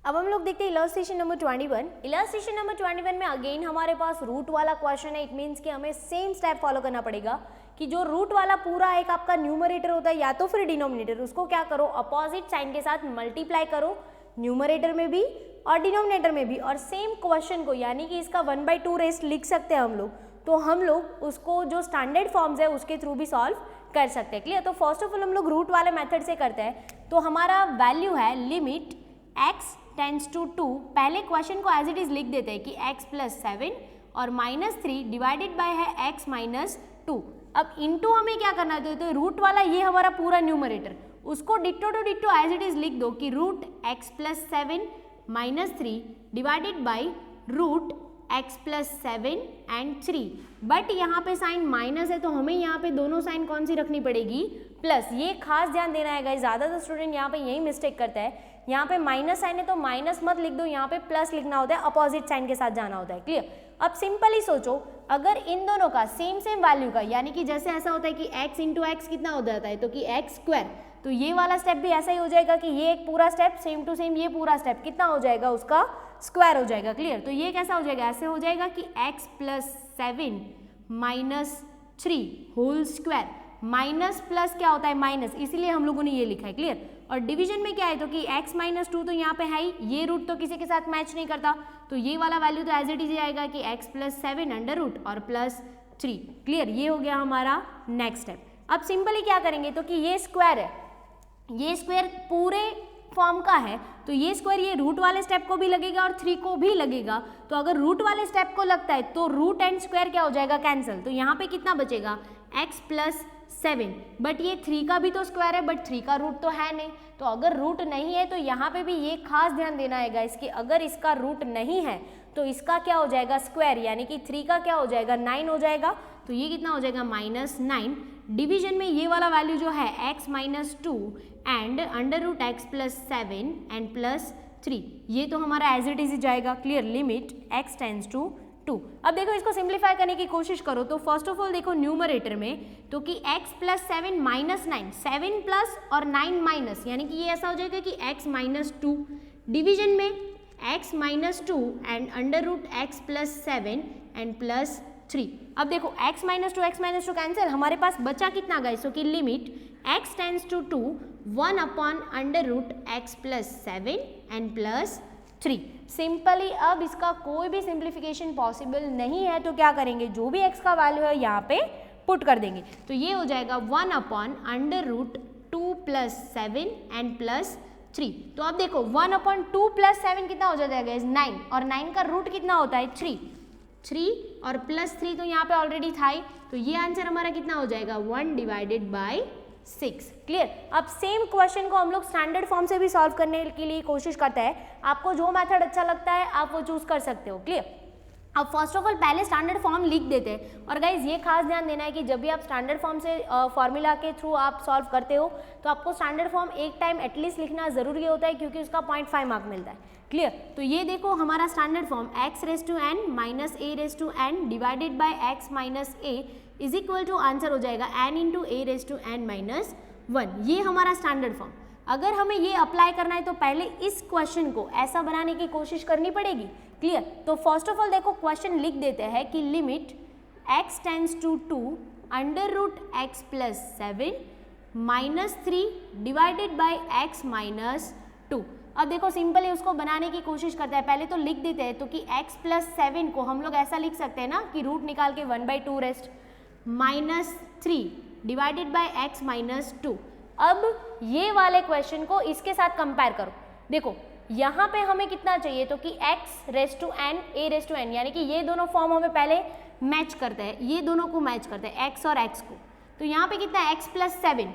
अब हम लोग देखते हैं इलस्ट्रेशन नंबर 21। इलस्ट्रेशन नंबर 21 में अगेन हमारे पास रूट वाला क्वेश्चन है। इट मीन्स कि हमें सेम स्टेप फॉलो करना पड़ेगा कि जो रूट वाला पूरा एक आपका न्यूमरेटर होता है या तो फिर डिनोमिनेटर, उसको क्या करो, अपोजिट साइन के साथ मल्टीप्लाई करो, न्यूमरेटर में भी और डिनोमिनेटर में भी, और सेम क्वेश्चन को यानी कि इसका 1/2 रेस्ट लिख सकते हैं हम लोग, तो हम लोग उसको जो स्टैंडर्ड फॉर्म्स है उसके थ्रू भी सॉल्व कर सकते हैं। क्लियर? तो फर्स्ट ऑफ ऑल हम लोग रूट वाले मेथड से करते हैं। तो हमारा वैल्यू है लिमिट x टेंड्स टू 2। पहले क्वेश्चन को एज इट इज लिख देते हैं कि x + 7 और -3 डिवाइडेड बाय है x - 2। अब इनटू हमें क्या करना है, तो रूट वाला ये हमारा पूरा न्यूमरेटर, उसको ditto to ditto as it is लिख दो कि root x + 7 - 3 divided by root x + 7 and 3। But यहाँ पे साइन माइनस है तो हमें यहाँ पे दोनों साइन कौन सी रखनी पड़ेगी, प्लस। ये खास ध्यान देना है गाइस, ज़्यादातर स्टूडेंट यहाँ पे यही मिस्टेक करता है। यहाँ पे माइनस साइन है तो माइनस मत लिख दो, यहाँ पे प्लस लिखना होता है, अपोजिट साइन के साथ जाना होता है। क्लियर? अब सिंपली सोचो, अगर इन दोनों का सेम वैल्यू का, यानी कि जैसे ऐसा होता है कि x × x कितना हो जाता है, तो कि x², तो ये वाला स्टेप भी ऐसा ही हो जाएगा कि ये एक पूरा स्टेप सेम टू सेम ये पूरा स्टेप कितना हो जाएगा, उसका स्क्वायर हो जाएगा। क्लियर? तो ये कैसा हो जाएगा, ऐसे हो जाएगा कि x + 7 - 3 whole square, minus plus क्या होता है माइनस, इसीलिए हम लोगों ने ये लिखा है। क्लियर? और डिवीजन में क्या है, तो कि x - 2 तो यहाँ पे है ही, ये रूट तो किसी के साथ मैच नहीं करता, तो ये वाला वैल्यू तो एज इट इज आएगा कि x + 7 √ और +3। क्लियर? ये हो गया हमारा नेक्स्ट स्टेप। अब सिंपली क्या करेंगे, तो कि ये स्क्वायर है, ये स्क्वायर पूरे फॉर्म का है, तो ये स्क्वायर ये रूट वाले स्टेप को भी लगेगा और 3 को भी लगेगा। तो अगर रूट वाले स्टेप को लगता है तो रूट एंड स्क्वायर क्या हो जाएगा, कैंसिल। तो यहाँ पे कितना बचेगा, x + 7, बट ये 3 का भी तो स्क्वायर है, बट 3 का रूट तो है नहीं। तो अगर रूट नहीं है तो यहाँ पे भी ये खास ध्यान देना है गाइस कि अगर इसका रूट नहीं है तो इसका क्या हो जाएगा, स्क्वायर, यानी कि 3 का क्या हो जाएगा, 9 हो जाएगा। तो ये कितना हो जाएगा, -9। डिवीजन में ये वाला वैल्यू जो है x - 2 एंड √x + 7 एंड +3, ये तो हमारा एज इट इज जाएगा। Clear? Limit x tends to 2। अब देखो इसको सिंप्लीफाई करने की कोशिश करो, तो फर्स्ट ऑफ ऑल देखो न्यूमरेटर में, तो कि x + 7 - 9, 7 प्लस और 9 माइनस, यानी कि ये ऐसा हो जाएगा कि x - 2। डिवीजन में x - 2 एंड √x + 7 एंड +3। अब देखो x - 2 कैंसिल, हमारे पास बचा कितना गाइस, तो कि limit x tends to 2 1/√x + 7 and +3। Simply अब इसका कोई भी सिंप्लीफिकेशन पॉसिबल नहीं है, तो क्या करेंगे, जो भी x का वैल्यू है यहाँ पे पुट कर देंगे। तो ये हो जाएगा 1/√2 + 7 एंड +3। तो अब देखो 1/2 + 7 कितना हो जाता है, 9, और 9 का रूट कितना होता है, 3 और +3 तो यहाँ पे ऑलरेडी था ही, तो ये आंसर हमारा कितना हो जाएगा, 1/6। क्लियर? अब सेम क्वेश्चन को हम लोग स्टैंडर्ड फॉर्म से भी सॉल्व करने के लिए कोशिश करते हैं। आपको जो मेथड अच्छा लगता है आप वो चूज कर सकते हो। क्लियर? अब फर्स्ट ऑफ ऑल पहले स्टैंडर्ड फॉर्म लिख देते हैं, और गाइज ये खास ध्यान देना है कि जब भी आप स्टैंडर्ड फॉर्म से फॉर्मूला के थ्रू आप सॉल्व करते हो तो आपको स्टैंडर्ड फॉर्म एक टाइम एटलीस्ट लिखना जरूरी होता है, क्योंकि उसका 0.5 मार्क मिलता है। क्लियर? तो ये देखो हमारा standard form x⁻n - a⁻n divided by x - a is equal to answer हो जाएगा n × a⁻n - 1। ये हमारा स्टैंडर्ड फॉर्म। अगर हमें ये अप्लाई करना है तो पहले इस क्वेश्चन को ऐसा बनाने की कोशिश करनी पड़ेगी। क्लियर? तो फर्स्ट ऑफ ऑल देखो क्वेश्चन लिख देते हैं कि limit x tends to 2 √x + 7 -3 divided by x - 2। अब देखो सिंपली उसको बनाने की कोशिश करते हैं। पहले तो लिख देते हैं, तो कि x + 7 को हम लोग ऐसा लिख सकते हैं ना कि रूट निकाल के 1/2 रेस्ट -3 डिवाइडेड बाय x - 2। अब ये वाले क्वेश्चन को इसके साथ कंपेयर करो। देखो यहाँ पे हमें कितना चाहिए, तो कि x⁻n a⁻n, यानी कि ये दोनों फॉर्म हमें पहले मैच करते हैं, ये दोनों को मैच करते हैं x और x को। तो यहाँ पे कितना है, x + 7,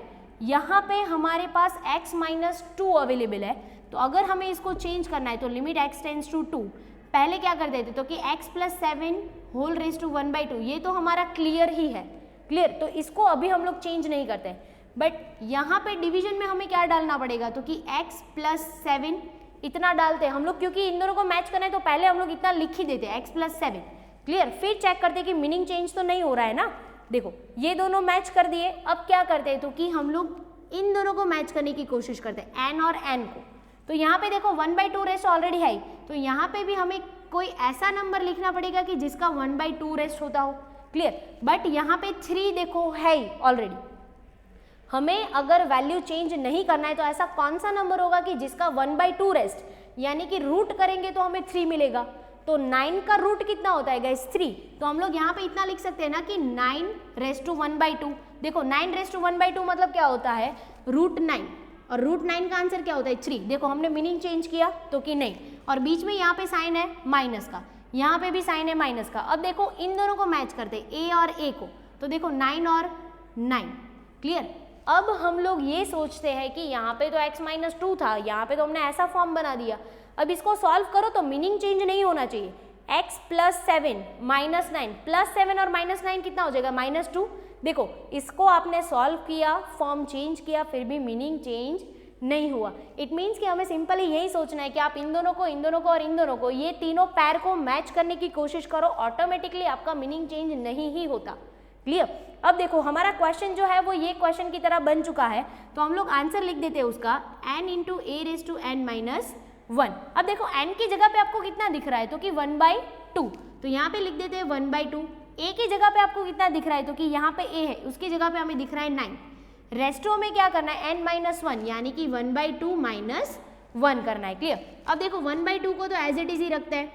यहाँ पे हमारे पास x - 2 अवेलेबल है। तो अगर हमें इसको चेंज करना है तो लिमिट x टेंड्स टू 2, पहले क्या कर देते, तो कि x + 7 होल रेज़ टू 1/2, ये तो हमारा क्लियर ही है। क्लियर? तो इसको अभी हम लोग चेंज नहीं करते, बट यहाँ पे डिवीजन में हमें क्या डालना पड़ेगा, तो कि x + 7 इतना डालते हैं हम लोग, क्योंकि इन दोनों को मैच करना है तो पहले हम लोग इतना लिख ही देते हैं x + 7। क्लियर? फिर चेक करते कि मीनिंग चेंज तो नहीं हो रहा है ना। देखो ये दोनों मैच कर दिए, अब क्या करते हैं, तो कि हम लोग इन दोनों को मैच करने की कोशिश करते हैं, n और n को। तो यहाँ पे देखो 1/2 रेस्ट ऑलरेडी है, तो यहाँ पे भी हमें कोई ऐसा नंबर लिखना पड़ेगा कि जिसका 1/2 रेस्ट होता हो, क्लियर। बट यहाँ पे 3 देखो है ऑलरेडी, हमें अगर वैल्यू चेंज नहीं करना है तो ऐसा कौन सा नंबर होगा कि जिसका 1/2 रेस्ट, यानी कि रूट करेंगे तो हमें 3 मिलेगा। तो 9 का रूट कितना होता है गाइस 3, तो हम लोग यहाँ पे इतना लिख सकते हैं ना कि 9^1/2। देखो 9^1/2 मतलब क्या होता है √9, और √9 का आंसर क्या होता है 3। देखो हमने मीनिंग चेंज किया तो कि नहीं, और बीच में यहाँ पे साइन है माइनस का, यहाँ पे भी साइन है माइनस का। अब देखो इन दोनों को मैच करते हैं, ए और ए को, तो देखो 9 और 9, क्लियर। अब हम लोग ये सोचते हैं कि यहाँ पे तो x-2 था, यहाँ पे तो हमने ऐसा फॉर्म बना दिया। अब इसको सॉल्व करो तो मीनिंग चेंज नहीं होना चाहिए। x + 7 - 9 + 7 और -9 कितना हो जाएगा -2। देखो इसको आपने सॉल्व किया, फॉर्म चेंज किया, फिर भी मीनिंग चेंज नहीं हुआ। इट मीन्स कि हमें सिंपली यही सोचना है कि आप इन दोनों को और इन दोनों को, ये तीनों पैर को मैच करने की कोशिश करो, ऑटोमेटिकली आपका मीनिंग चेंज नहीं ही होता, क्लियर। अब देखो हमारा क्वेश्चन जो है वो ये क्वेश्चन की तरह बन चुका है, तो हम लोग आंसर लिख देते हैं उसका n × a⁻n-1। अब देखो n की जगह पे आपको कितना दिख रहा है, तो कि 1/2, तो यहाँ पे लिख देते हैं 1/2। a की जगह पे आपको कितना दिख रहा है, तो कि यहाँ पे a है, उसकी जगह पे हमें दिख रहा है 9। रेस्टो में क्या करना है n-1, यानी कि 1/2 - 1 करना है, क्लियर। अब देखो 1/2 को तो एज इट इज ही रखते हैं,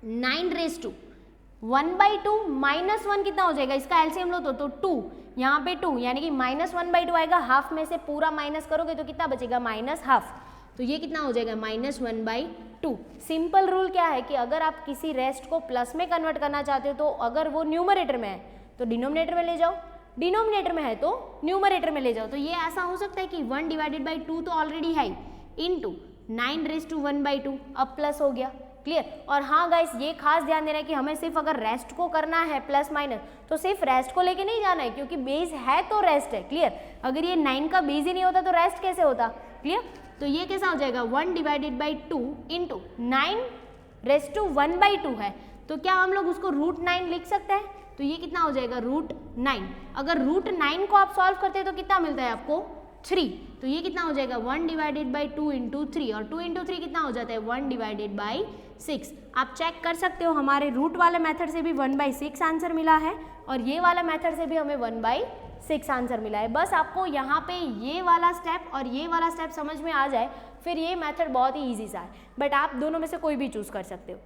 9^1/2 -1 कितना हो जाएगा, इसका एलसीएम लो तो 2, यहाँ पे 2, यानी कि -1/2 आएगा, हाफ में से पूरा माइनस करोगे तो कितना बचेगा -½ तो ये कितना हो जाएगा -1/2। सिंपल रूल क्या है कि अगर आप किसी रेस्ट को प्लस में कन्वर्ट करना चाहते हो तो अगर वो न्यूमरेटर में है तो डिनोमिनेटर में ले जाओ, डिनोमिनेटर में है तो न्यूमरेटर में ले जाओ। तो ये ऐसा हो सकता है कि 1/2 तो ऑलरेडी है, इंटू 9^1/2, अब प्लस हो गया, क्लियर। और हाँ गाइस ये खास ध्यान देना है कि हमें सिर्फ अगर रेस्ट को करना है प्लस माइनस तो सिर्फ रेस्ट को लेके नहीं जाना है, क्योंकि बेस है तो रेस्ट है, क्लियर। अगर ये 9 का बेस ही नहीं होता तो रेस्ट कैसे होता, क्लियर। तो ये कैसा हो जाएगा 1/2 इंटू 9^1/2 है, तो क्या हम लोग उसको √9 लिख सकते हैं, तो ये कितना हो जाएगा √9। अगर √9 को आप सॉल्व करते हैं तो कितना मिलता है आपको 3, तो ये कितना हो जाएगा 1/2 इंटू 3, और 2 इंटू 3 कितना हो जाता है 1/6। आप चेक कर सकते हो हमारे रूट वाले मेथड से भी 1/6 आंसर मिला है, और ये वाला मेथड से भी हमें 1/6 आंसर मिला है। बस आपको यहाँ पे ये वाला स्टेप और ये वाला स्टेप समझ में आ जाए, फिर ये मेथड बहुत ही ईजी सा है, बट आप दोनों में से कोई भी चूज़ कर सकते हो।